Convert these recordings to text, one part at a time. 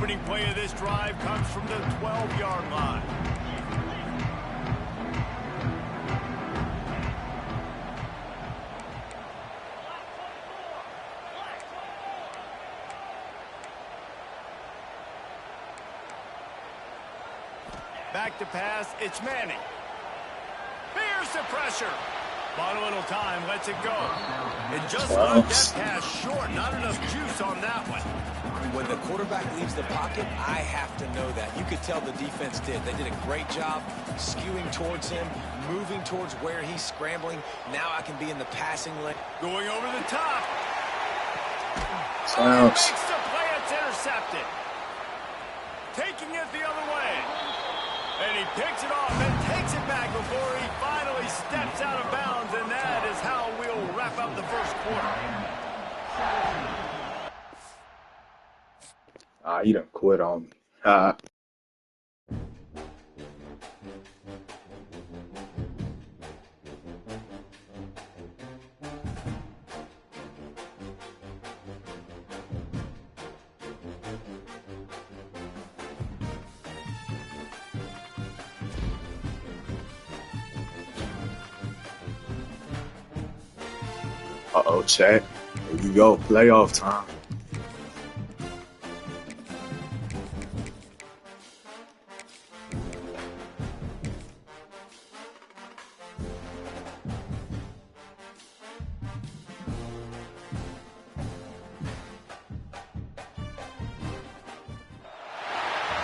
opening play of this drive comes from the 12-yard line. Back to pass, it's Manning. Here's the pressure. Bought a little time, lets it go. And just left that pass short. Not enough juice on that one. When the quarterback leaves the pocket, I have to know that. You could tell the defense did. They did a great job skewing towards him, moving towards where he's scrambling. Now I can be in the passing lane. Going over the top. Sounds. Makes the play, it's intercepted. Taking it the other way. And he picks it off and takes it back before he finally steps out of bounds. And that is how we'll wrap up the first quarter. You done quit on me. Uh-oh, chat. Here you go. Playoff time.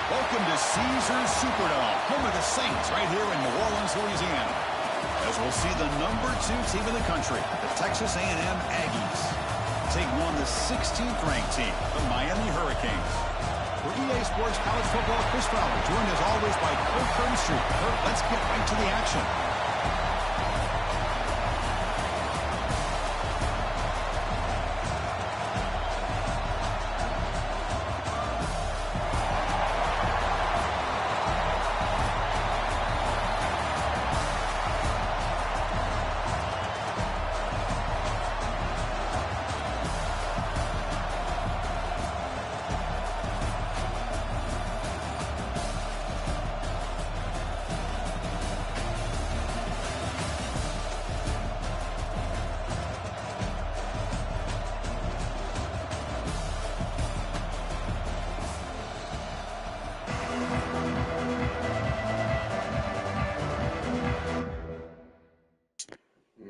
Welcome to Caesars Superdome, home of the Saints, right here in New Orleans, Louisiana. As we'll see the number 2 team in the country, the Texas A&M Aggies, take on the 16th-ranked team, the Miami Hurricanes. For EA Sports College Football, Chris Fowler, joined as always by Kurt Curtis. Kurt, let's get right to the action.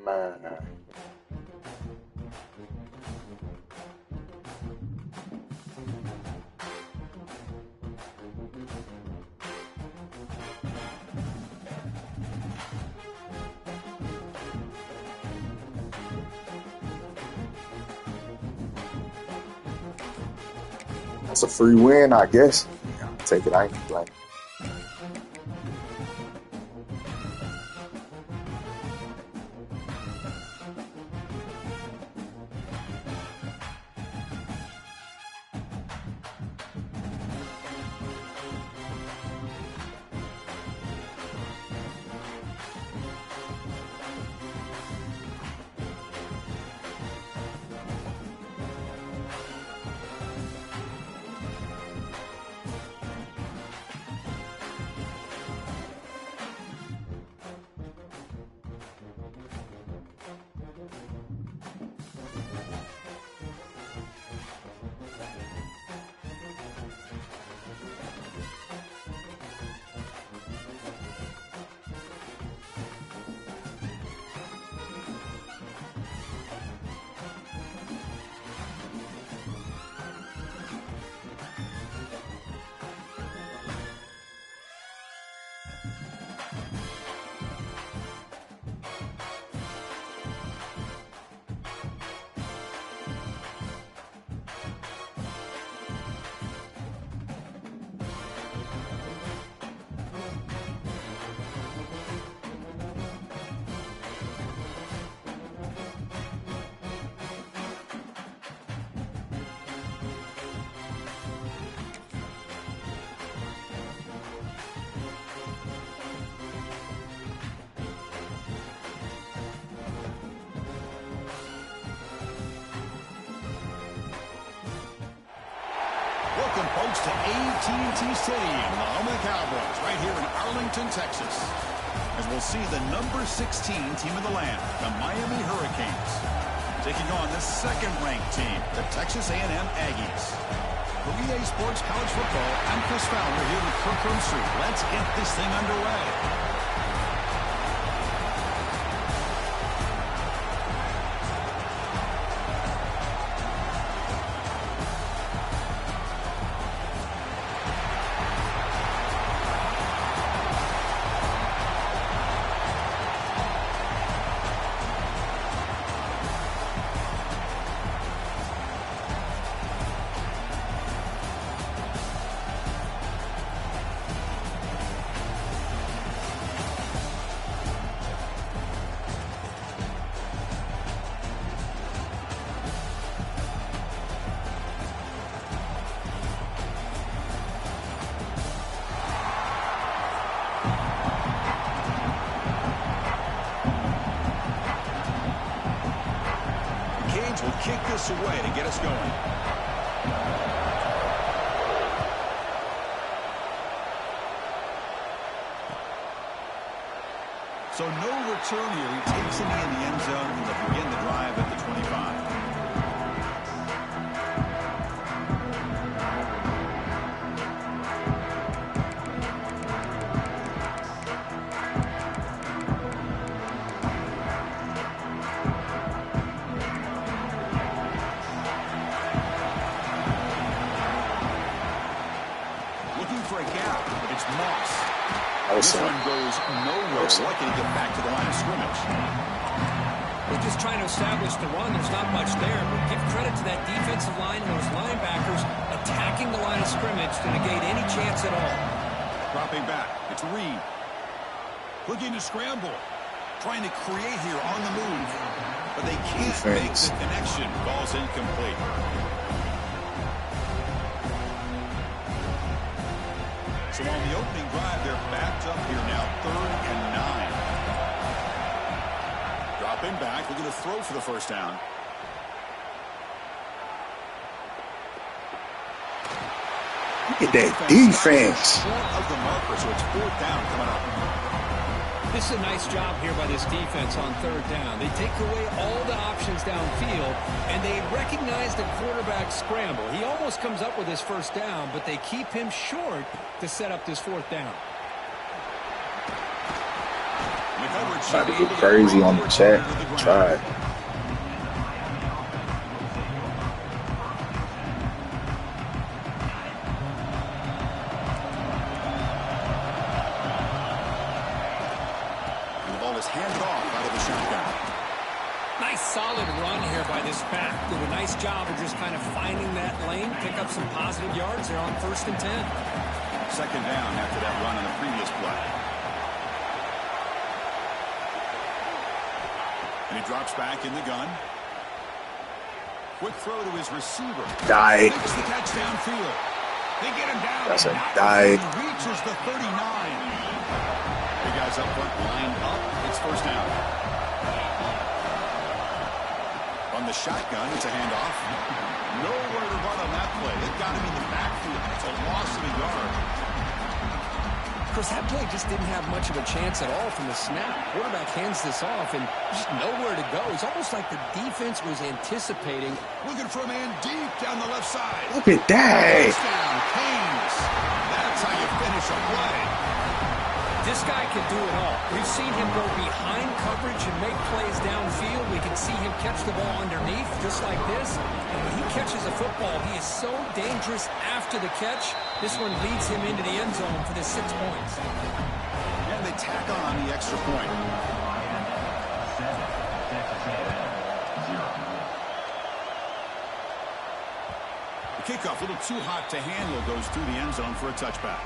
Man. That's a free win, I guess. Take it, I ain't complaining. Welcome, folks, to AT&T Stadium, the home of the Cowboys, right here in Arlington, Texas. As we'll see the number 16 team of the land, the Miami Hurricanes, taking on the second-ranked team, the Texas A&M Aggies. For EA Sports College Football, I'm Chris Fowler here with Kirk Herbstreit. Let's get this thing underway. Will kick this away to get us going. So no return here. He takes it in the end zone and they'll begin the drive at the 25. This one goes nowhere. Lucky to get back to the line of scrimmage. They're just trying to establish the run. There's not much there, but give credit to that defensive line and those linebackers attacking the line of scrimmage to negate any chance at all. Dropping back. It's Reed. Looking to scramble. Trying to create here on the move. But they can't make the connection. Ball's incomplete. So on the opening drive, they're backed up here now, 3rd and 9. Dropping back, looking to throw for the first down. Look at that defense. Short of the marker, so it's 4th down coming up. This is a nice job here by this defense on 3rd down. They take away all the options downfield, and they recognize the quarterback scramble. He almost comes up with his first down, but they keep him short to set up this 4th down. About to get crazy on the chat. Try. Handed off out of the shotgun. Nice solid run here by this back. Did a nice job of just kind of finding that lane, pick up some positive yards there on 1st and 10. 2nd down after that run on the previous play. And he drops back in the gun. Quick throw to his receiver. Die. Makes the catch downfield. They get him down. That's a die. Reaches the 39. Big guys up front, lined up. It's 1st down. On the shotgun, it's a handoff. Nowhere to run on that play. They've got him in the backfield. It's a loss of a yard. Chris, that play just didn't have much of a chance at all from the snap. Quarterback hands this off and just nowhere to go. It's almost like the defense was anticipating. Looking for a man deep down the left side. Look at that. Touchdown, Canes. That's how you finish a play. This guy can do it all. We've seen him go behind coverage and make plays downfield. We can see him catch the ball underneath just like this. And when he catches a football, he is so dangerous after the catch. This one leads him into the end zone for the 6 points. And they tack on the extra point. The kickoff, a little too hot to handle, goes through the end zone for a touchback.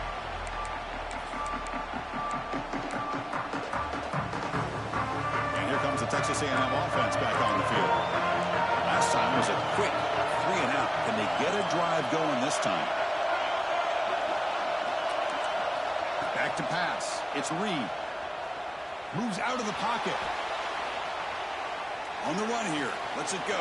Texas A&M offense back on the field. Last time was a quick 3-and-out. Can they get a drive going this time? Back to pass. It's Reed. Moves out of the pocket. On the run here. Let's it go.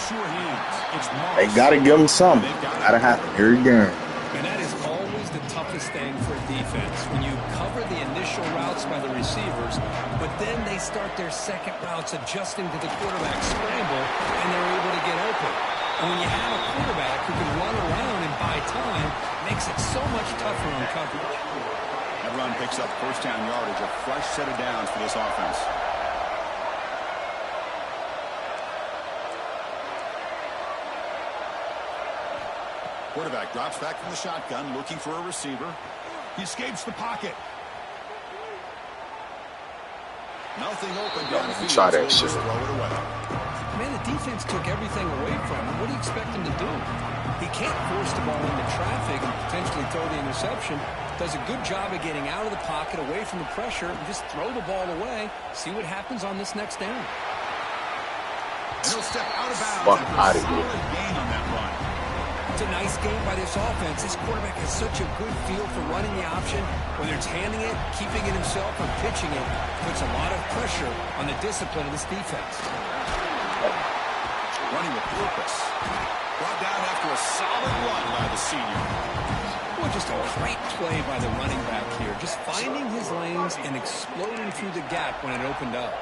Sure hands. It's Moss. They got to give him something. Got to happen here again. And that is always the toughest thing for a defense, when you cover the initial routes by the receivers, but then they start their second routes adjusting to the quarterback scramble, and they're able to get open. And when you have a quarterback who can run around and buy time, it makes it so much tougher on coverage. That run picks up first down yardage, a fresh set of downs for this offense. Quarterback drops back from the shotgun, looking for a receiver. He escapes the pocket. Nothing open downfield. Try that shit. Throw it away. Man, the defense took everything away from him. What do you expect him to do? He can't force the ball into traffic and potentially throw the interception. Does a good job of getting out of the pocket, away from the pressure, and just throw the ball away. See what happens on this next down. And he'll step out of bounds. Fuck After a out of here. solid gain on that run. It's a nice game by this offense. This quarterback has such a good feel for running the option. Whether it's handing it, keeping it himself, or pitching it, puts a lot of pressure on the discipline of this defense. Running with purpose. Brought down after a solid run by the senior. Well, just a great play by the running back here. Just finding his lanes and exploding through the gap when it opened up.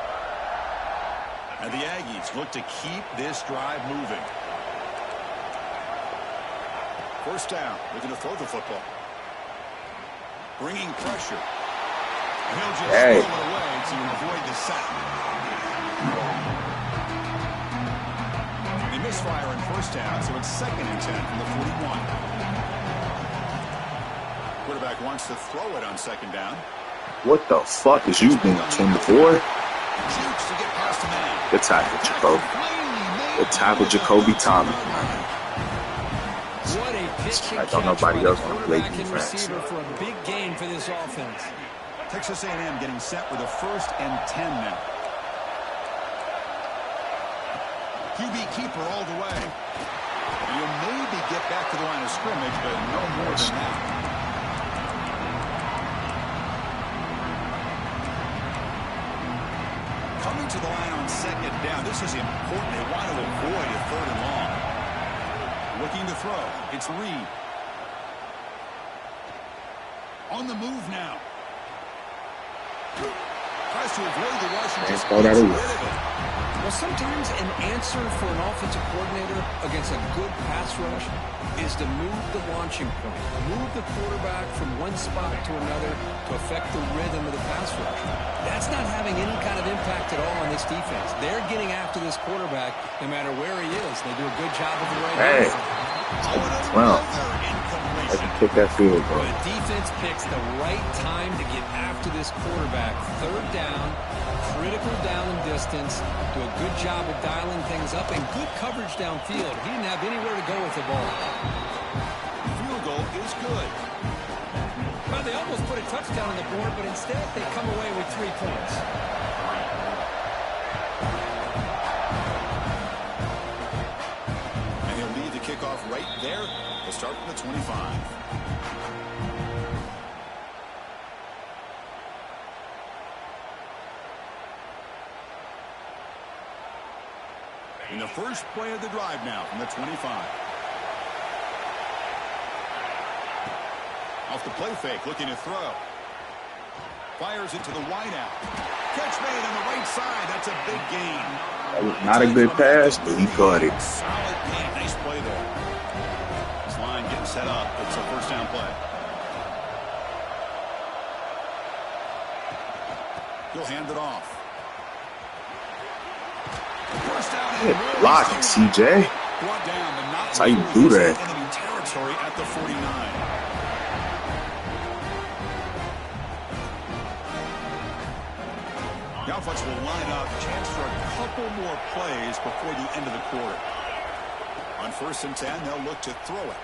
And the Aggies look to keep this drive moving. First down, looking to throw the football. Bringing pressure. And he'll just throw it away to avoid the sack. They misfire on first down, so it's 2nd and 10 from the 41. Quarterback wants to throw it on 2nd down. What the fuck is you doing, 24? Jukes to get past the man. Good tackle, Jacoby. Good tackle, Jacoby Thomas. What a pitch I don't know nobody else want to play defense. Receiver for a big gain for this offense. Texas A&M getting set with a 1st and 10 now. QB keeper all the way. And you'll maybe get back to the line of scrimmage, but no more than that. Coming to the line on 2nd down. This is important. They want to avoid a 3rd and long. Looking to throw. It's Reed. On the move now. Tries to avoid the rush and just throw that gets away. rid of it. Well, sometimes an answer for an offensive coordinator against a good pass rush is to move the launching point, move the quarterback from one spot to another to affect the rhythm of the pass rush. That's not having any kind of impact at all on this defense. They're getting after this quarterback no matter where he is. They do a good job of the right Hey. answer. Well, Another I can incompletion. kick that field goal. The defense picks the right time to get after this quarterback. 3rd down, critical down and distance. Do a good job of dialing things up and good coverage downfield. He didn't have anywhere to go with the ball. Field goal is good. Well, they almost put a touchdown on the board, but instead they come away with 3 points. And he'll lead the kickoff right there. He'll start from the 25. In the first play of the drive now from the 25. Off the play fake, looking to throw. Fires it to the wideout. Catch made on the right side. That's a big gain. That was not a good pass, but he caught it. Solid gain. Nice play there. This line getting set up. It's a first down play. He'll hand it off. First down and more. Block it, CJ. Brought down, but not That's how you do that. enemy territory at the 49. Galflex will line up. Chance for a couple more plays before the end of the quarter. On 1st and 10, they'll look to throw it.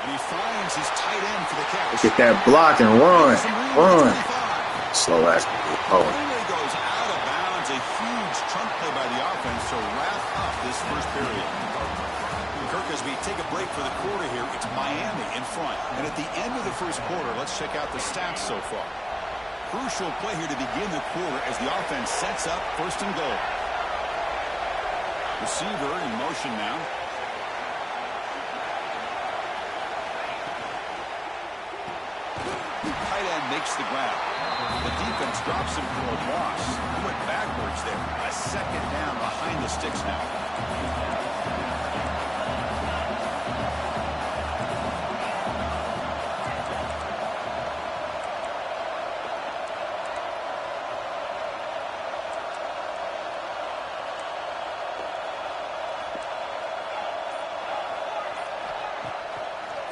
And he finds his tight end for the catch. Look at that block and run. Run. Slow ass. Oh, Finally goes out of bounds. A huge chunk play by the offense to wrap up this first period. Kirk, as we take a break for the quarter here, it's Miami in front. And at the end of the first quarter, let's check out the stats so far. Crucial play here to begin the quarter as the offense sets up 1st and goal. Receiver in motion now. Tight end makes the grab. The defense drops him for a loss. He went backwards there. A 2nd down behind the sticks now.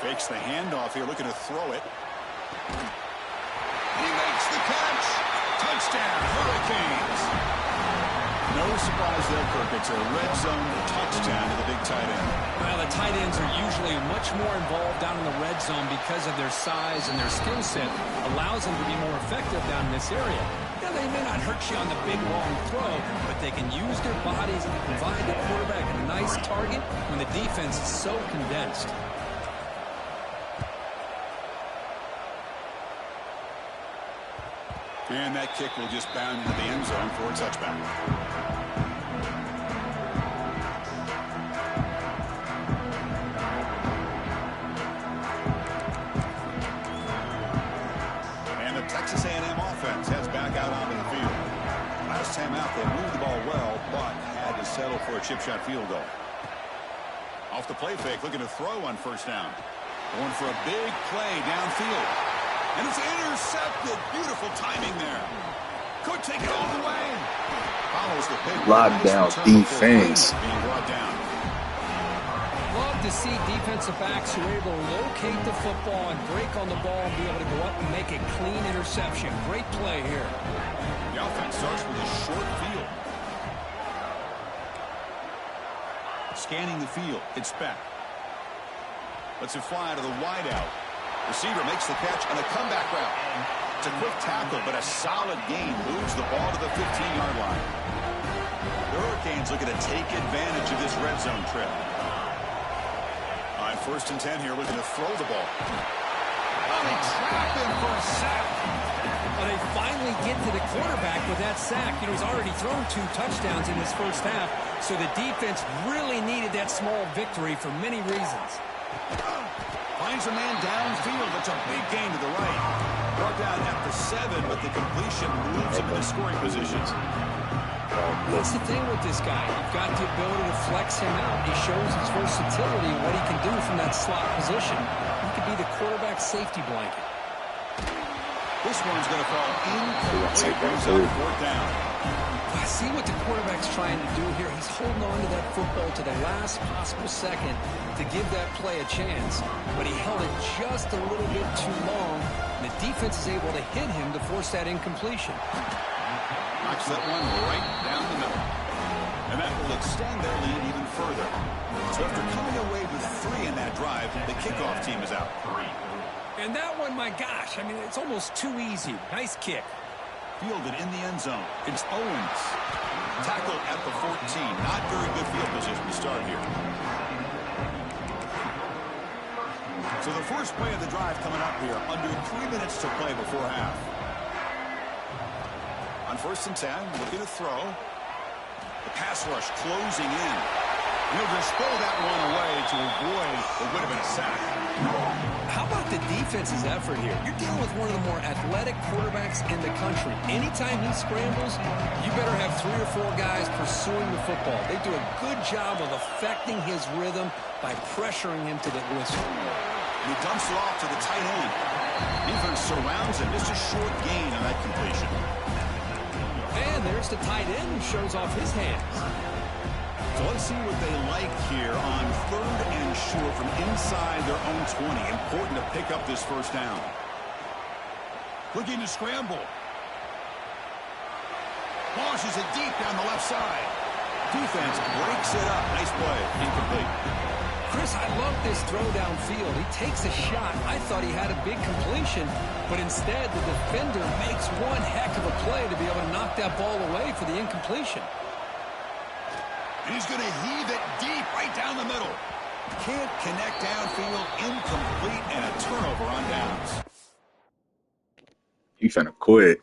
Fakes the handoff here, looking to throw it. He makes the catch. Touchdown, Hurricanes. No surprise there, Kirk. It's a red zone touchdown to the big tight end. Well, the tight ends are usually much more involved down in the red zone because of their size and their skill set. Allows them to be more effective down in this area. Now, they may not hurt you on the big, long throw, but they can use their bodies and provide the quarterback a nice target when the defense is so condensed. And that kick will just bound into the end zone for a touchback. And the Texas A&M offense heads back out onto the field. Last time out, they moved the ball well, but had to settle for a chip shot field goal. Off the play fake, looking to throw on 1st down. Going for a big play downfield. And it's intercepted. Beautiful timing there. Could take it all the way. Follows the big lockdown defense. Being brought down. Love to see defensive backs who are able to locate the football and break on the ball and be able to go up and make a clean interception. Great play here. The offense starts with a short field. Scanning the field. It's back. Lets it fly to the wideout. Receiver makes the catch on a comeback route. It's a quick tackle, but a solid gain moves the ball to the 15-yard line. The Hurricanes looking to take advantage of this red zone trip. On 1st and 10 here, looking to throw the ball. Oh, they trap him for a sack. Well, they finally get to the quarterback with that sack. You know, he's already thrown 2 touchdowns in his 1st half, so the defense really needed that small victory for many reasons. Finds a man downfield. That's a big gain to the right. Brought down at the 7, but the completion moves him into scoring positions. That's the thing with this guy. You've got the ability to flex him out. He shows his versatility and what he can do from that slot position. He could be the quarterback's safety blanket. This one's going to fall incomplete. Brings up 4th down. I see what the quarterback's trying to do here. He's holding on to that football to the last possible second to give that play a chance. But he held it just a little bit too long. And the defense is able to hit him to force that incompletion. Knocks that one right down the middle. And that will extend their lead even further. So after coming away with 3 in that drive, the kickoff team is out. And that one, my gosh, I mean, it's almost too easy. Nice kick. Fielded in the end zone. It's Owens. Tackle at the 14. Not very good field position to start here. So the first play of the drive coming up here. Under 3 minutes to play before half. On 1st and 10, looking to throw. The pass rush closing in. He'll just throw that one away to avoid what would have been a sack. How about the defense's effort here? You're dealing with one of the more athletic quarterbacks in the country. Anytime he scrambles, you better have 3 or 4 guys pursuing the football. They do a good job of affecting his rhythm by pressuring him to the whistle. And he dumps it off to the tight end. Defense surrounds him. Just a short gain on that completion. And there's the tight end who shows off his hands. So let's see what they like here on 3rd and short from inside their own 20. Important to pick up this 1st down. Looking to scramble. Launches it deep down the left side. Defense breaks it up. Nice play. Incomplete. Chris, I love this throw downfield. He takes a shot. I thought he had a big completion, but instead the defender makes one heck of a play to be able to knock that ball away for the incompletion. And he's going to heave it deep right down the middle. Can't connect downfield. Incomplete and a turnover on downs. He finna quit.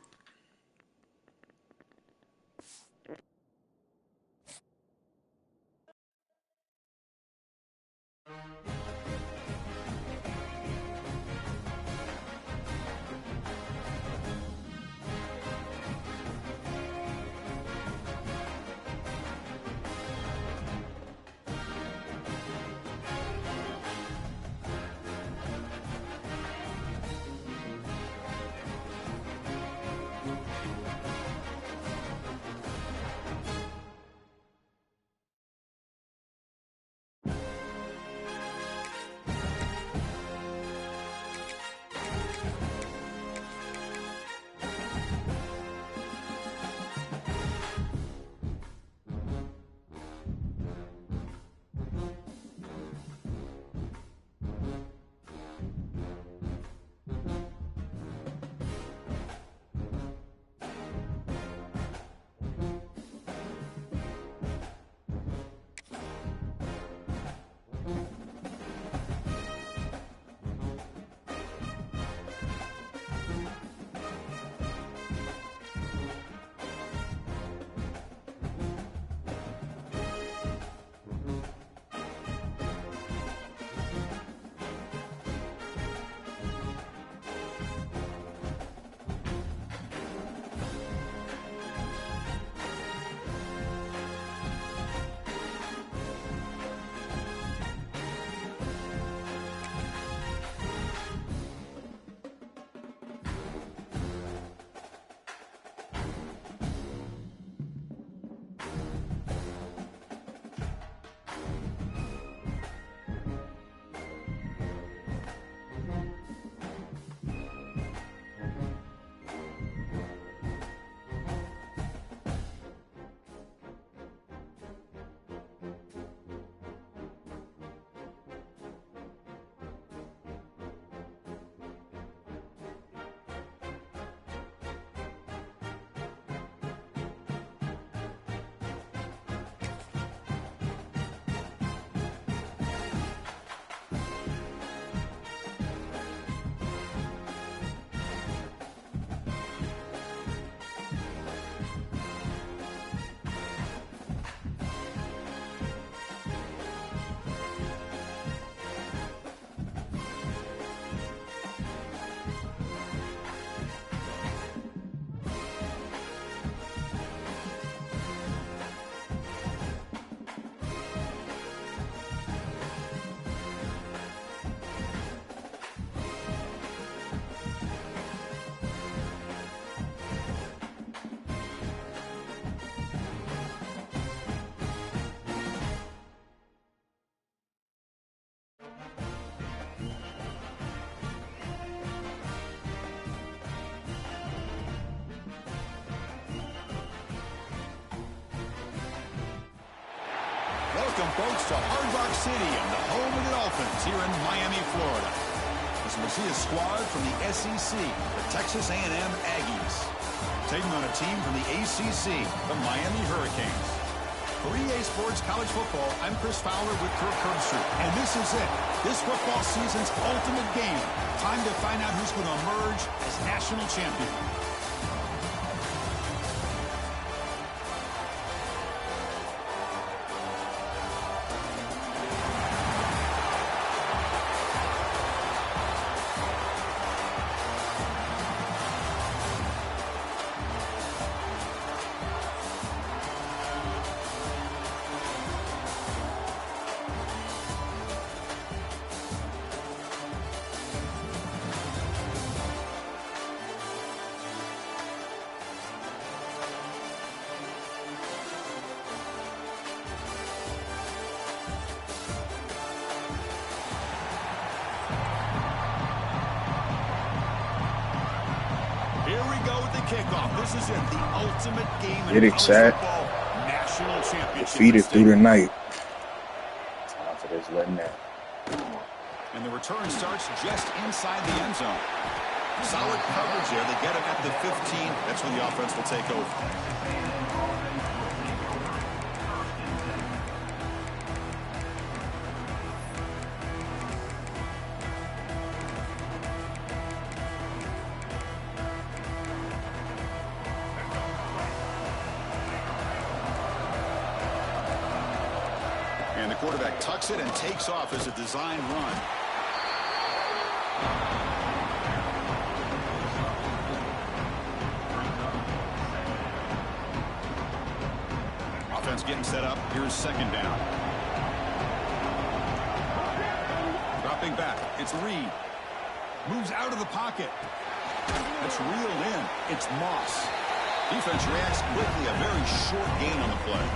Welcome, folks, to Hard Rock City and the home of the Dolphins here in Miami, Florida. As we see a squad from the SEC, the Texas A&M Aggies, taking on a team from the ACC, the Miami Hurricanes. For EA Sports College Football, I'm Chris Fowler with Kirk Herbstreit, and this is it. This football season's ultimate game. Time to find out who's going to emerge as national champion. Kickoff. This is it, the ultimate game in college football, national championship. Defeated through the night. Time for this letting that. And the return starts just inside the end zone. Solid coverage there. They get him at the 15. That's where the offense will take over. quarterback tucks it and takes off as a design run. Offense getting set up. Here's second down. Dropping back. It's Reed. Moves out of the pocket. It's reeled in. It's Moss. Defense reacts quickly. A very short gain on the play.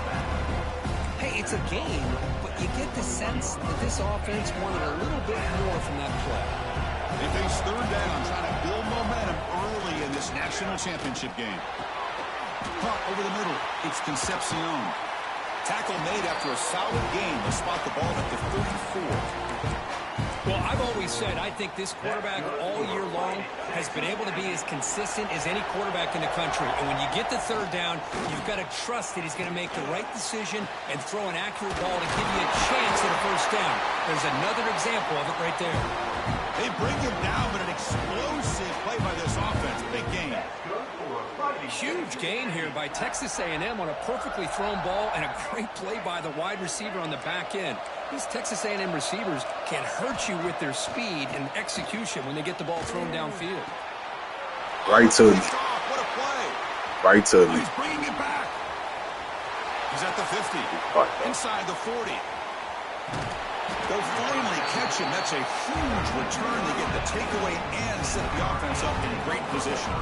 Hey, it's a game, but you get the sense that this offense wanted a little bit more from that play. They face third down, trying to build momentum early in this national championship game. Punt over the middle. It's Concepcion. Tackle made after a solid game. They'll spot the ball at the 34. Well, I've always said I think this quarterback all year long has been able to be as consistent as any quarterback in the country. And when you get the third down, you've got to trust that he's going to make the right decision and throw an accurate ball to give you a chance at a first down. There's another example of it right there. They bring him down, but an explosive play by this offense. Big gain. Huge gain here by Texas A&M on a perfectly thrown ball and a great play by the wide receiver on the back end. These Texas A&M receivers can hurt you with their speed and execution when they get the ball thrown downfield. Right to me. What a play. Right to me. He's bringing it back. He's at the 50. Inside the 40. They'll finally catch him. That's a huge return. They get the takeaway and set the offense up in great position.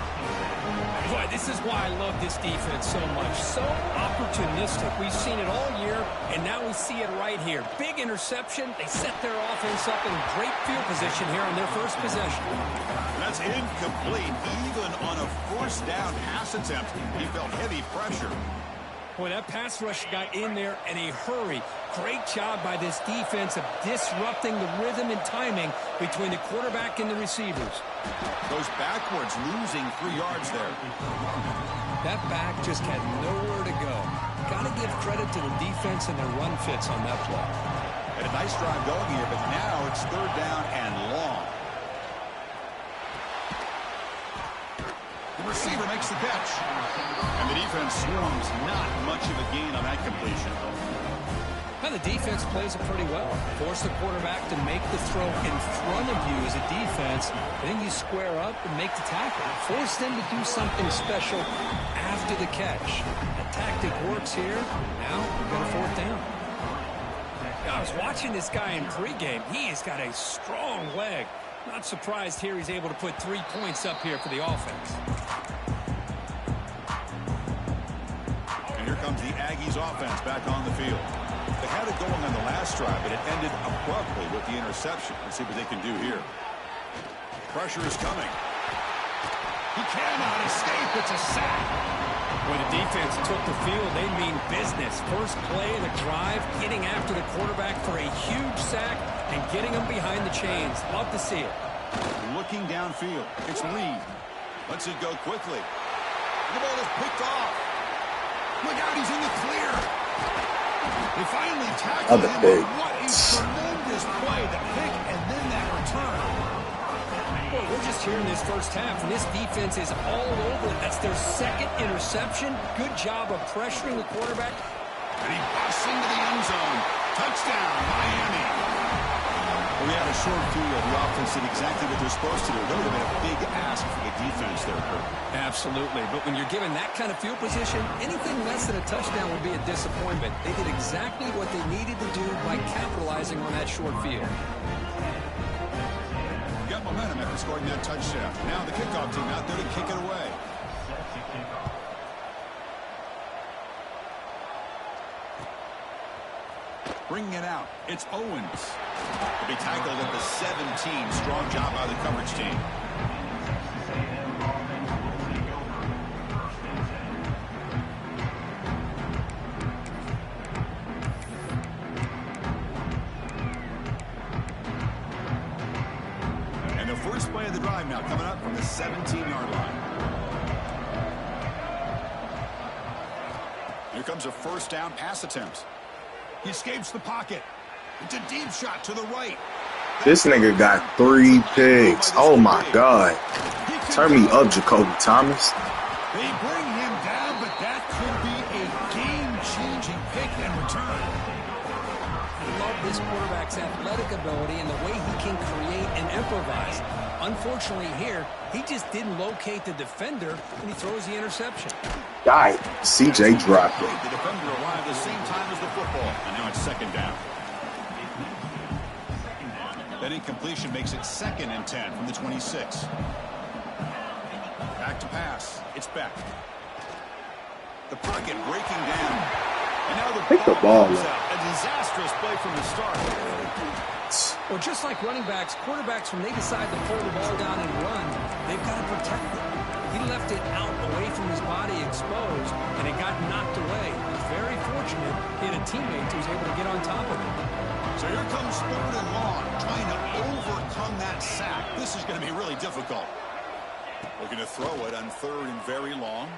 Boy, this is why I love this defense so much. So opportunistic. We've seen it all year, and now we see it right here. Big interception. They set their offense up in great field position here on their first possession. That's incomplete. Even on a first down pass attempt, he felt heavy pressure. Boy, that pass rush got in there in a hurry. Great job by this defense of disrupting the rhythm and timing between the quarterback and the receivers. Goes backwards, losing 3 yards there. That back just had nowhere to go. Got to give credit to the defense and their run fits on that play. Had a nice drive going here, but now it's third down and long. The receiver makes the catch. And the defense swarms. Not much of a gain on that completion. Now the defense plays it pretty well. Force the quarterback to make the throw in front of you as a defense. Then you square up and make the tackle. Force them to do something special after the catch. The tactic works here. Now we've got a fourth down. Now, I was watching this guy in pregame. He has got a strong leg. Not surprised here he's able to put 3 points up here for the offense. And here comes the Aggies offense back on the field. They had it going on the last drive, but it ended abruptly with the interception. Let's see what they can do here. Pressure is coming. He cannot escape. It's a sack. When the defense took the field, they mean business. First play of the drive, getting after the quarterback for a huge sack and getting him behind the chains. Love to see it. Looking downfield. It's Reed. Lets it go quickly. The ball is picked off. Look out, he's in the clear. They finally tackled him. What a tremendous play. The pick and then that return. Well, we're just here in this first half, and this defense is all over it. That's their second interception. Good job of pressuring the quarterback. And he busts into the end zone. Touchdown, Miami. Well, we had a short field. The offense did exactly what they're supposed to do. That would have been a big ask for the defense there, Kurt. Absolutely. But when you're given that kind of field position, anything less than a touchdown would be a disappointment. They did exactly what they needed to do by capitalizing on that short field. Got momentum after scoring that touchdown. Now the kickoff team out there to kick it away. Bringing it out. It's Owens. He'll be tackled at the 17. Strong job by the coverage team. And the first play of the drive now coming up from the 17-yard line. Here comes a first down pass attempt. He escapes the pocket. It's a deep shot to the right. This nigga got 3 picks. Oh my God. Turn me up, Jacoby Thomas. They bring him down, but that could be a game-changing pick and return. quarterback's athletic ability and the way he can create and improvise. Unfortunately here, he just didn't locate the defender when he throws the interception. Guy, CJ dropped it. The defender arrived the same time as the football, and now it's second down. That incompletion makes it 2nd and 10 from the 26. Back to pass. It's back. The pocket breaking down. And now the ball comes out. A disastrous play from the start. Well, just like running backs, quarterbacks, when they decide to pull the ball down and run, they've got to protect it. He left it out away from his body exposed, and it got knocked away. He was very fortunate he had a teammate who was able to get on top of it. So here comes 3rd and long, trying to overcome that sack. This is going to be really difficult. Looking to throw it on 3rd and very long.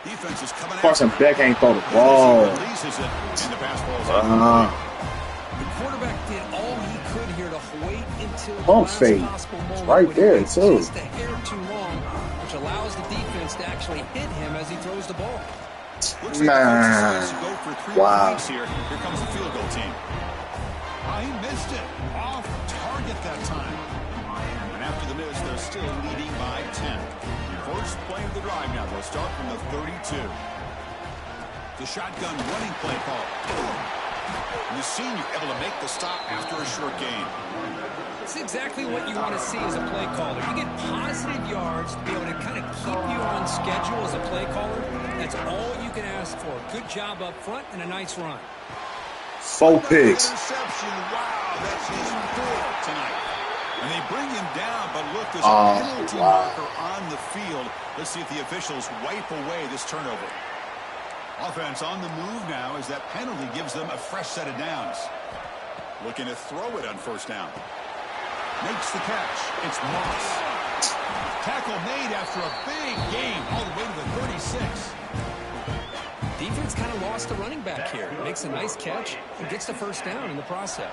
Defense is coming out. Carson Beck ain't throw the ball. Releases it, and the pass falls out. The quarterback did all he could here to wait until the Bump last fade. possible moment. Right when he there, waits too. just a hair too long, which allows the defense to actually hit him as he throws the ball. Looks like the coach decides to go for 3 Wow. points here. Here comes the field goal team. He missed it. Off target that time. And after the miss, they're still leading by 10. First play of the drive now. They'll start from the 32. The shotgun running play call. And the senior able to make the stop after a short gain. It's exactly what you want to see as a play caller. You get positive yards to be able to kind of keep you on schedule as a play caller. That's all you can ask for. Good job up front and a nice run. 4 picks. Interception. Wow, that's his 4th tonight. And they bring him down, but look, there's a penalty marker on the field. Let's see if the officials wipe away this turnover. Offense on the move now as that penalty gives them a fresh set of downs. Looking to throw it on 1st down. Makes the catch. It's Moss. Tackle made after a big game all the way to the 36. Defense kind of lost the running back here. Makes a nice catch and gets the 1st down in the process.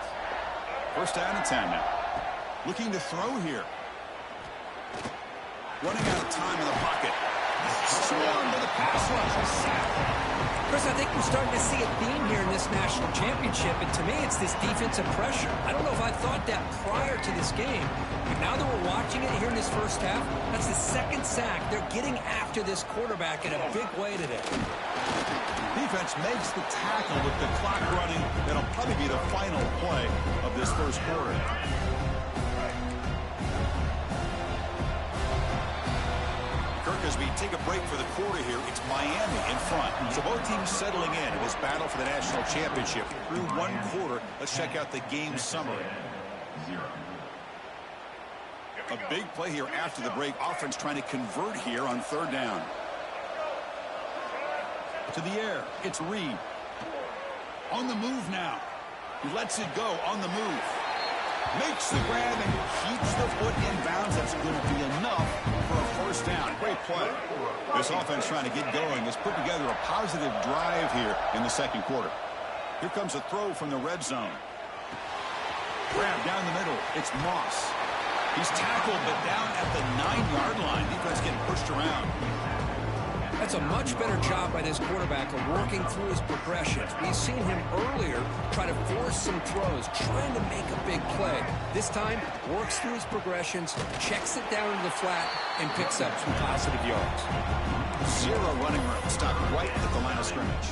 1st down and 10 now. Looking to throw here. Running out of time in the pocket. Swarmed by the pass rush. A sack. Chris, I think we're starting to see a theme here in this national championship, and to me it's this defensive pressure. I don't know if I thought that prior to this game, but now that we're watching it here in this 1st half, that's the 2nd sack. They're getting after this quarterback in a big way today. Defense makes the tackle with the clock running. That'll probably be the final play of this 1st quarter. Kirk, as we take a break for the quarter here, it's Miami in front. So both teams settling in this battle for the national championship. Through 1 quarter, let's check out the game summary. A big play here after the break. Offense trying to convert here on 3rd down. To the air, it's Reed. On the move now. He lets it go on the move. Makes the grab and keeps the foot in bounds. That's going to be enough for a 1st down. Great play. This offense trying to get going has put together a positive drive here in the 2nd quarter. Here comes a throw from the red zone. Grab down the middle. It's Moss. He's tackled, but down at the 9-yard line. Defense getting pushed around. That's a much better job by this quarterback of working through his progressions. We've seen him earlier try to force some throws, trying to make a big play. This time, works through his progressions, checks it down to the flat, and picks up some positive yards. 0 running room. Stopped right at the line of scrimmage.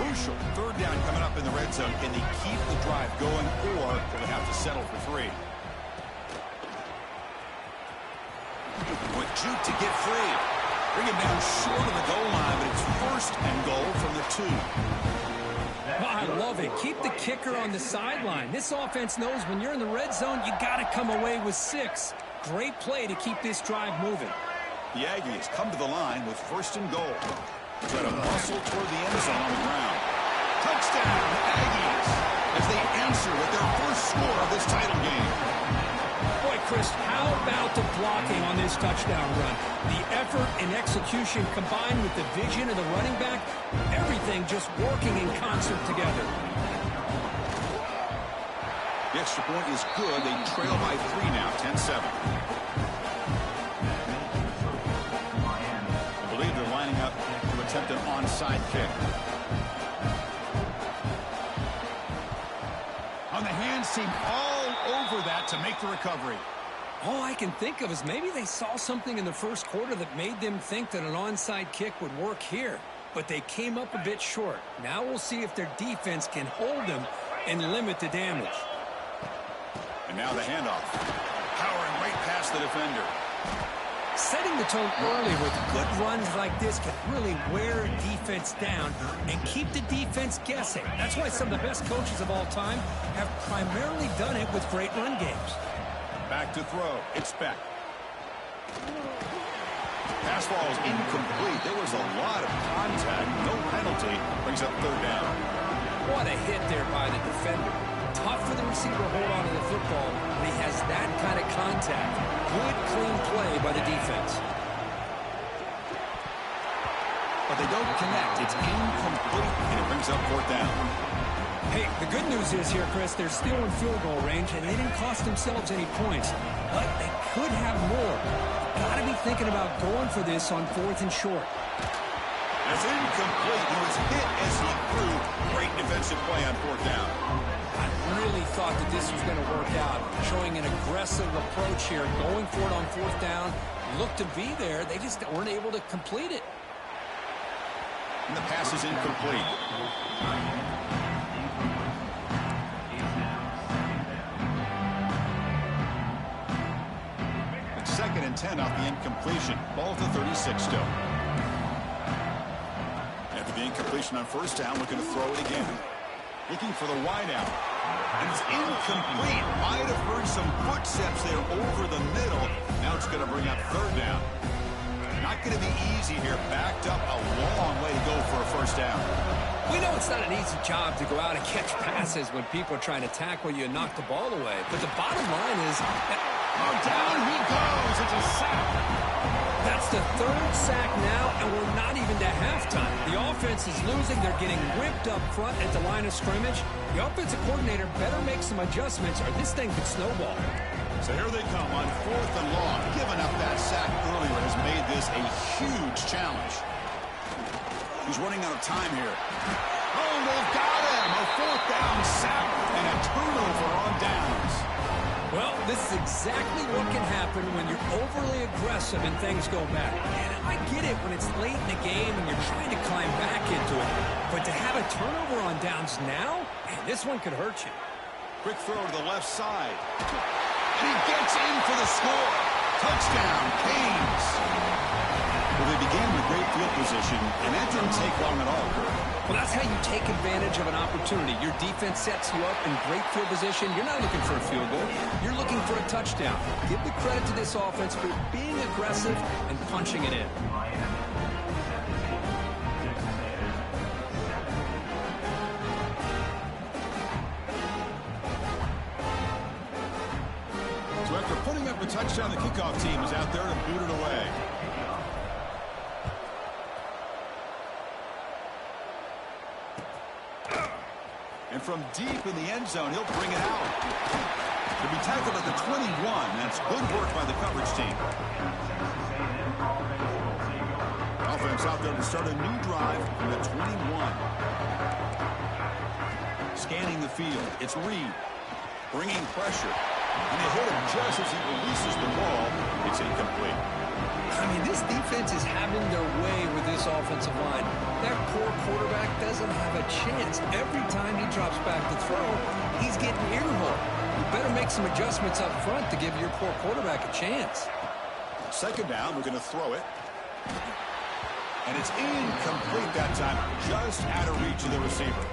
Crucial 3rd down coming up in the red zone. Can they keep the drive going, or will they have to settle for 3? With Juke to get free. Bring him down short of the goal line, but it's 1st and goal from the 2. Well, I love it. Keep the kicker on the sideline. This offense knows when you're in the red zone, you got to come away with 6. Great play to keep this drive moving. The Aggies come to the line with 1st and goal. Try to muscle toward the end zone on the ground. Touchdown, Aggies, as they answer with their 1st score of this title game. Boy, Chris, how about the blocking on this touchdown run? The effort and execution combined with the vision of the running back, everything just working in concert together. The extra point is good. They trail by 3 now, 10-7. I believe they're lining up to attempt an onside kick. And the hands seem all over that to make the recovery. All I can think of is maybe they saw something in the first quarter that made them think that an onside kick would work here. But they came up a bit short. Now we'll see if their defense can hold them and limit the damage. And now the handoff. Powering right past the defender. Setting the tone early with good runs like this can really wear defense down and keep the defense guessing. That's why some of the best coaches of all time have primarily done it with great run games. Back to throw. It's Beck. Pass ball is incomplete. There was a lot of contact. No penalty. Brings up third down. What a hit there by the defender. Tough for the receiver to hold on to the football when he has that kind of contact. Good, clean play by the defense. But they don't connect. It's incomplete, and it brings up fourth down. Hey, the good news is here, Chris, they're still in field goal range, and they didn't cost themselves any points. But they could have more. Got to be thinking about going for this on 4th and short. It's incomplete. He was hit as he threw. Great defensive play on fourth down. I really thought that this was going to work out, showing an aggressive approach here, going for it on 4th down. Looked to be there. They just weren't able to complete it. And the pass is incomplete. It's 2nd and 10 off the incompletion. Ball to 36 still. After the incompletion on first down, we're going to throw it again. Looking for the wide out. And it's incomplete. Might have heard some footsteps there over the middle. Now it's going to bring up third down. Not going to be easy here. Backed up a long way to go for a first down. We know it's not an easy job to go out and catch passes when people are trying to tackle you and knock the ball away. But the bottom line is that down he goes. It's a sack. That's the 3rd sack now, and we're not even to halftime. The offense is losing. They're getting ripped up front at the line of scrimmage. The offensive coordinator better make some adjustments or this thing could snowball. So here they come on 4th and long. Giving up that sack earlier has made this a huge challenge. He's running out of time here. Oh, they've got him. A 4th down sack and a turnover on downs. Well, this is exactly what can happen when you're overly aggressive and things go bad. And I get it when it's late in the game and you're trying to climb back into it. But to have a turnover on downs now, man, this one could hurt you. Quick throw to the left side. And he gets in for the score. Touchdown, Canes. Well, they began with great field position, and that didn't take long at all, Kurt. Well, that's how you take advantage of an opportunity. Your defense sets you up in great field position. You're not looking for a field goal. You're looking for a touchdown. Give the credit to this offense for being aggressive and punching it in. So after putting up a touchdown, the kickoff team is out there to boot it away. And from deep in the end zone, he'll bring it out. He'll be tackled at the 21. That's good work by the coverage team. Offense out there to start a new drive from the 21. Scanning the field. It's Reed. Bringing pressure. And they hit him just as he releases the ball. It's incomplete. I mean, this defense is having their way with this offensive line. That poor quarterback doesn't have a chance. Every time he drops back to throw, he's getting earmarked. You better make some adjustments up front to give your poor quarterback a chance. 2nd down, we're going to throw it. And it's incomplete that time, just out of reach of the receiver.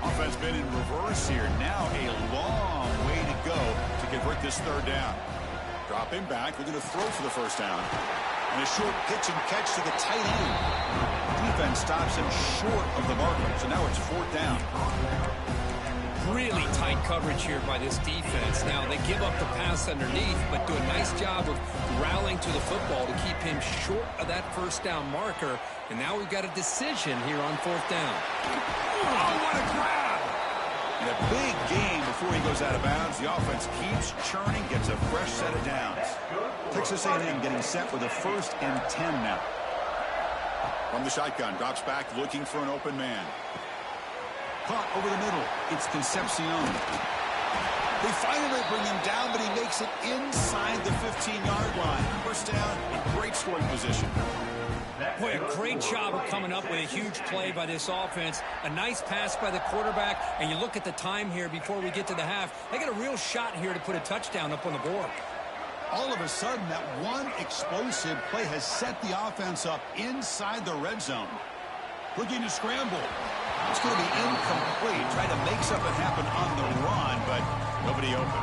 Offense been in reverse here. Now a long way to go to convert this 3rd down. Dropping back, we're going to throw for the first down. And a short pitch and catch to the tight end. Defense stops him short of the marker, so now it's 4th down. Really tight coverage here by this defense. Now, they give up the pass underneath, but do a nice job of rallying to the football to keep him short of that first down marker. And now we've got a decision here on 4th down. Oh, what a grab! And a big gain before he goes out of bounds. The offense keeps churning, gets a fresh set of downs. Texas A&M getting set with a 1st and 10 now. From the shotgun, drops back looking for an open man. Caught over the middle. It's Concepcion. They finally bring him down, but he makes it inside the 15-yard line. First down in great scoring position. Boy, a great job of coming up with a huge play by this offense. A nice pass by the quarterback, and you look at the time here before we get to the half. They got a real shot here to put a touchdown up on the board. All of a sudden, that one explosive play has set the offense up inside the red zone. Looking to scramble. It's going to be incomplete. Trying to make something happen on the run, but nobody open.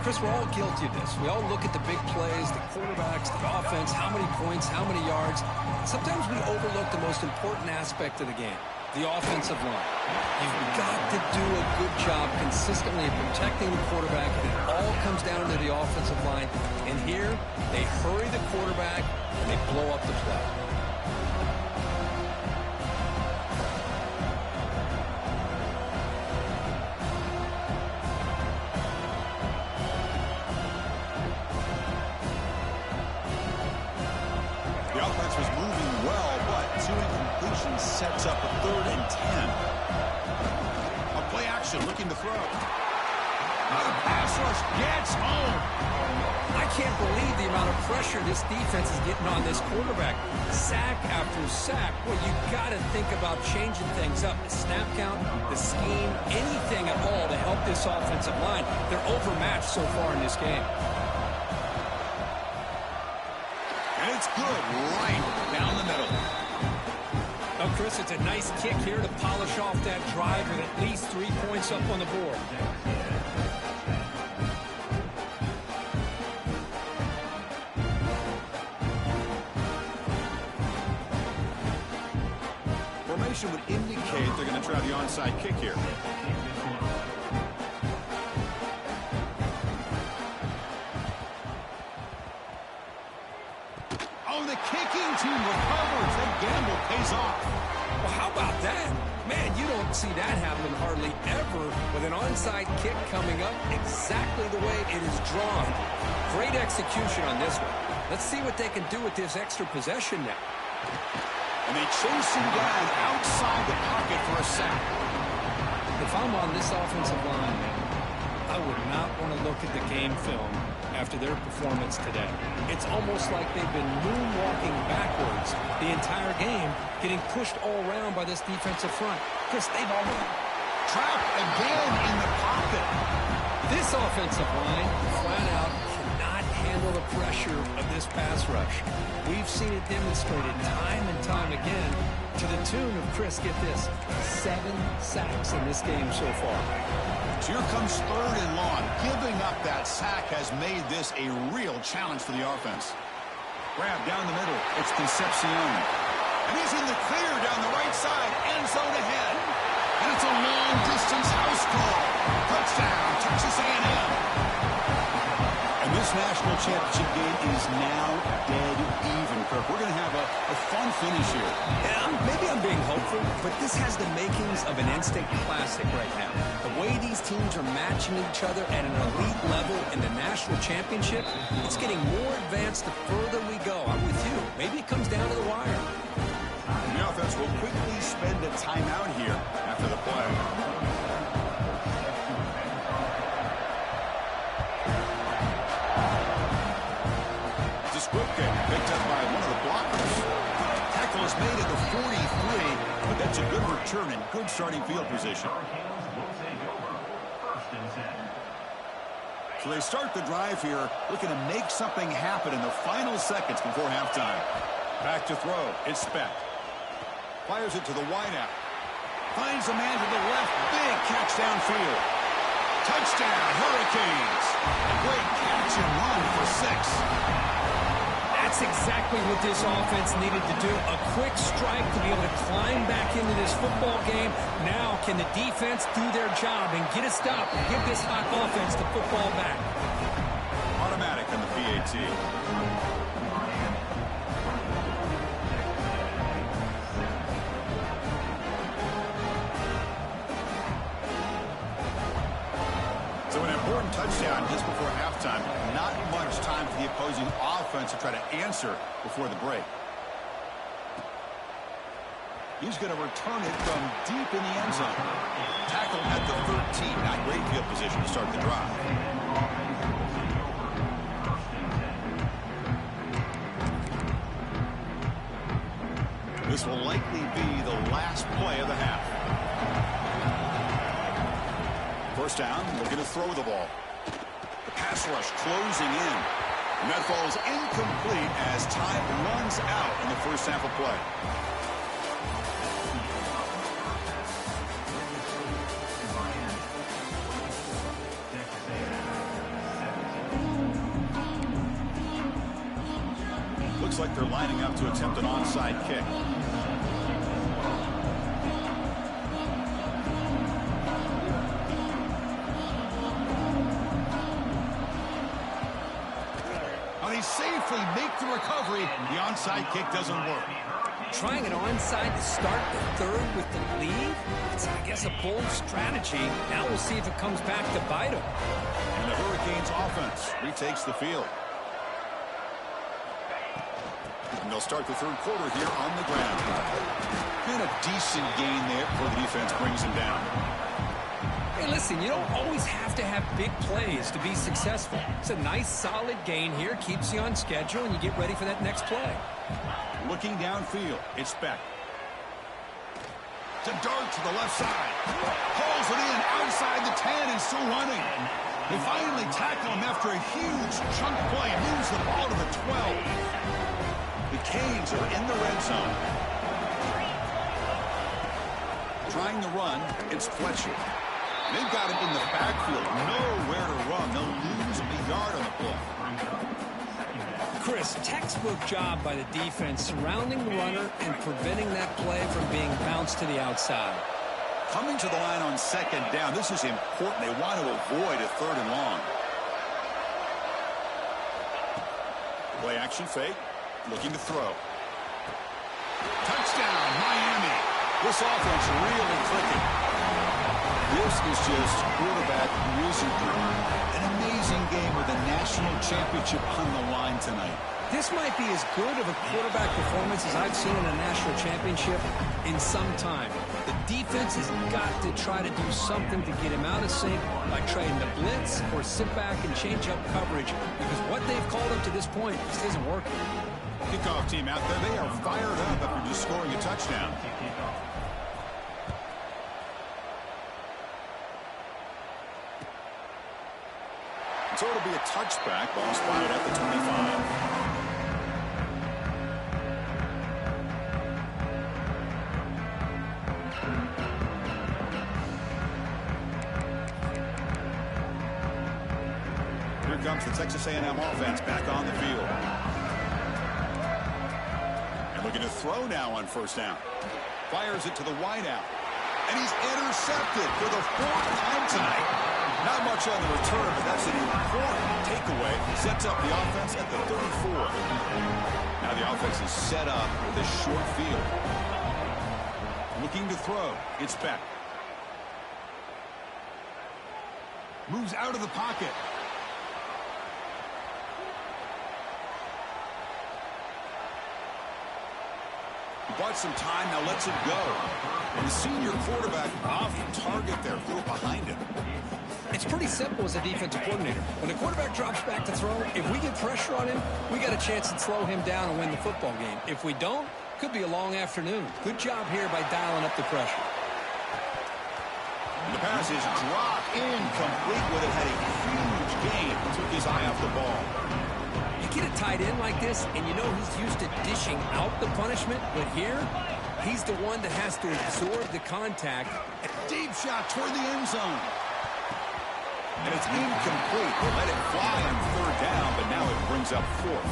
Chris, we're all guilty of this. We all look at the big plays, the quarterbacks, the offense, how many points, how many yards. Sometimes we overlook the most important aspect of the game, the offensive line. You've got to do a good job consistently protecting the quarterback, and it all comes down to the offensive line. And here, they hurry the quarterback, and they blow up the play. Sets up a 3rd and 10. A play action looking to throw. The pass rush gets home. I can't believe the amount of pressure this defense is getting on this quarterback. Sack after sack. Well, you got to think about changing things up. The snap count, the scheme, anything at all to help this offensive line. They're overmatched so far in this game. And it's good right down the middle. Oh, Chris, it's a nice kick here to polish off that drive with at least 3 points up on the board. Formation would indicate they're going to try the onside kick here. Oh, the kicking team recovers. That gamble pays off. Well, how about that? Man, you don't see that happen hardly ever with an onside kick coming up exactly the way it is drawn. Great execution on this one. Let's see what they can do with this extra possession now. And they chase him down outside the pocket for a sack. If I'm on this offensive line, I would not want to look at the game film after their performance today. It's almost like they've been moonwalking backwards the entire game, getting pushed all around by this defensive front. Chris, they've all trapped again in the pocket. This offensive line, flat out, cannot handle the pressure of this pass rush. We've seen it demonstrated time and time again to the tune of, Chris, get this, 7 sacks in this game so far. So here comes 3rd and long. Giving up that sack has made this a real challenge for the offense. Grab down the middle. It's Concepcion. And he's in the clear down the right side. End zone ahead. And it's a long-distance house call. Touchdown, Texas A&M. And this national championship game is now dead even, Kirk. We're going to have a fun finish here. Yeah, maybe I'm being hopeful, but this has the makings of an instant classic right now. The way these teams are matching each other at an elite level in the national championship, it's getting more advanced the further we go. I'm with you. Maybe it comes down to the wire. The offense will quickly spend a timeout here after the play. Picked up by one of the blockers. Tackle is made at the 43, but that's a good return and good starting field position. So they start the drive here, looking to make something happen in the final seconds before halftime. Back to throw. It's Speck. Fires it to the wideout. Finds a man to the left. Big catch downfield. Touchdown, Hurricanes. A great catch and run for 6. That's exactly what this offense needed to do. A quick strike to be able to climb back into this football game. Now, can the defense do their job and get a stop and give this hot offense the football back? Automatic on the PAT. Touchdown just before halftime. Not much time for the opposing offense to try to answer before the break. He's going to return it from deep in the end zone. Tackle at the 13. Not great field position to start the drive. This will likely be the last play of the half. First down, looking to throw the ball. The pass rush closing in. And that falls incomplete as time runs out in the first half of play. Looks like they're lining up to attempt an onside kick. They safely make the recovery. The onside kick doesn't work. Trying an onside to start the third with the lead? It's, I guess, a bold strategy. Now we'll see if it comes back to bite them. And the Hurricanes offense retakes the field. And they'll start the third quarter here on the ground. And a decent gain there before the defense brings him down. Hey, listen, you don't always have to have big plays to be successful. It's a nice, solid gain here. Keeps you on schedule, and you get ready for that next play. Looking downfield, it's Beck. To dart to the left side. Pulls it in outside the 10 and still running. They finally tackle him after a huge chunk play. Moves the ball to the 12. The Canes are in the red zone. Trying to run, it's Fletcher. They've got him in the backfield. Nowhere to run. They'll lose a yard on the play. Chris, textbook job by the defense surrounding the runner and preventing that play from being bounced to the outside. Coming to the line on second down. This is important. They want to avoid a third and long. Play action fake. Looking to throw. Touchdown, Miami. This offense really clicking. This is just quarterback wizardry. An amazing game with a national championship on the line tonight. This might be as good of a quarterback performance as I've seen in a national championship in some time. The defense has got to try to do something to get him out of sync by trying to blitz or sit back and change up coverage, because what they've called up to this point just isn't working. Kickoff team out there, they are fired up after just scoring a touchdown. So it'll be a touchback. Ball spotted at the 25. Here comes the Texas A&M offense back on the field. And looking to throw now on first down. Fires it to the wideout. And he's intercepted for the fourth time tonight. Not much on the return, but that's an important takeaway. Sets up the offense at the 34. Now the offense is set up with a short field. Looking to throw. It's Beck. Moves out of the pocket. Bought some time, now lets it go. And the senior quarterback off target there, threw it behind him. It's pretty simple as a defensive coordinator. When the quarterback drops back to throw, if we get pressure on him, we got a chance to slow him down and win the football game. If we don't, could be a long afternoon. Good job here by dialing up the pressure. And the pass is dropped incomplete with it. Had a huge gain. Took his eye off the ball. You get a tight end like this, and you know he's used to dishing out the punishment, but here, he's the one that has to absorb the contact. A deep shot toward the end zone. And it's incomplete. They let it fly on third down, but now it brings up fourth.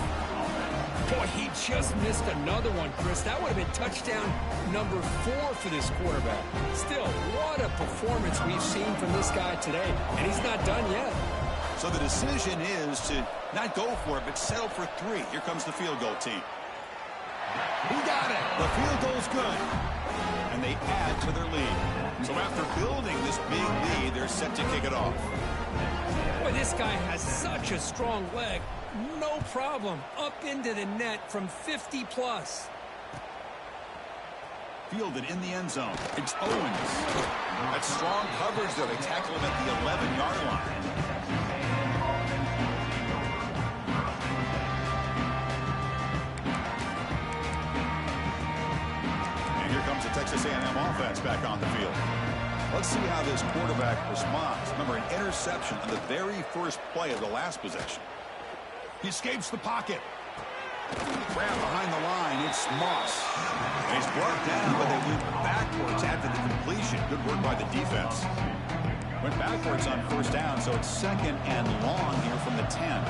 Boy, he just missed another one, Chris. That would have been touchdown number 4 for this quarterback. Still, what a performance we've seen from this guy today. And he's not done yet. So the decision is to not go for it, but settle for 3. Here comes the field goal team. He got it. The field goal's good. And they add to their lead. So after building this big lead, they're set to kick it off. Boy, this guy has such a strong leg. No problem. Up into the net from 50 plus. fielded in the end zone. It's Owens. That's strong coverage there. They tackle him at the 11-yard line. And here comes the Texas A&M offense back on the field. Let's see how this quarterback responds. Remember, an interception on the very first play of the last possession. He escapes the pocket. Grab behind the line. It's Moss. And he's brought down, but they went backwards after the completion. Good work by the defense. Went backwards on first down, so it's 2nd and long here from the 10.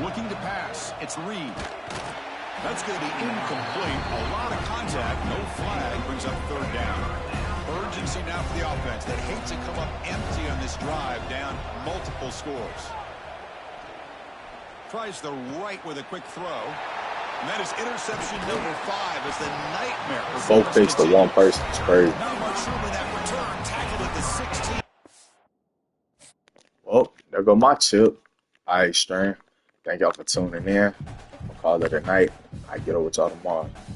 Looking to pass. It's Reed. That's going to be incomplete. A lot of contact. No flag. Brings up 3rd down. Urgency now for the offense that hates to come up empty on this drive, down multiple scores. Tries the right with a quick throw. And that is interception number 5 as the nightmare. Both takes the one person. It's crazy. Not much room in that return. Tackled at the 16. Well, there go my tip. All right, Stream. Thank y'all for tuning in. I'll call it a night. I get over with y'all tomorrow.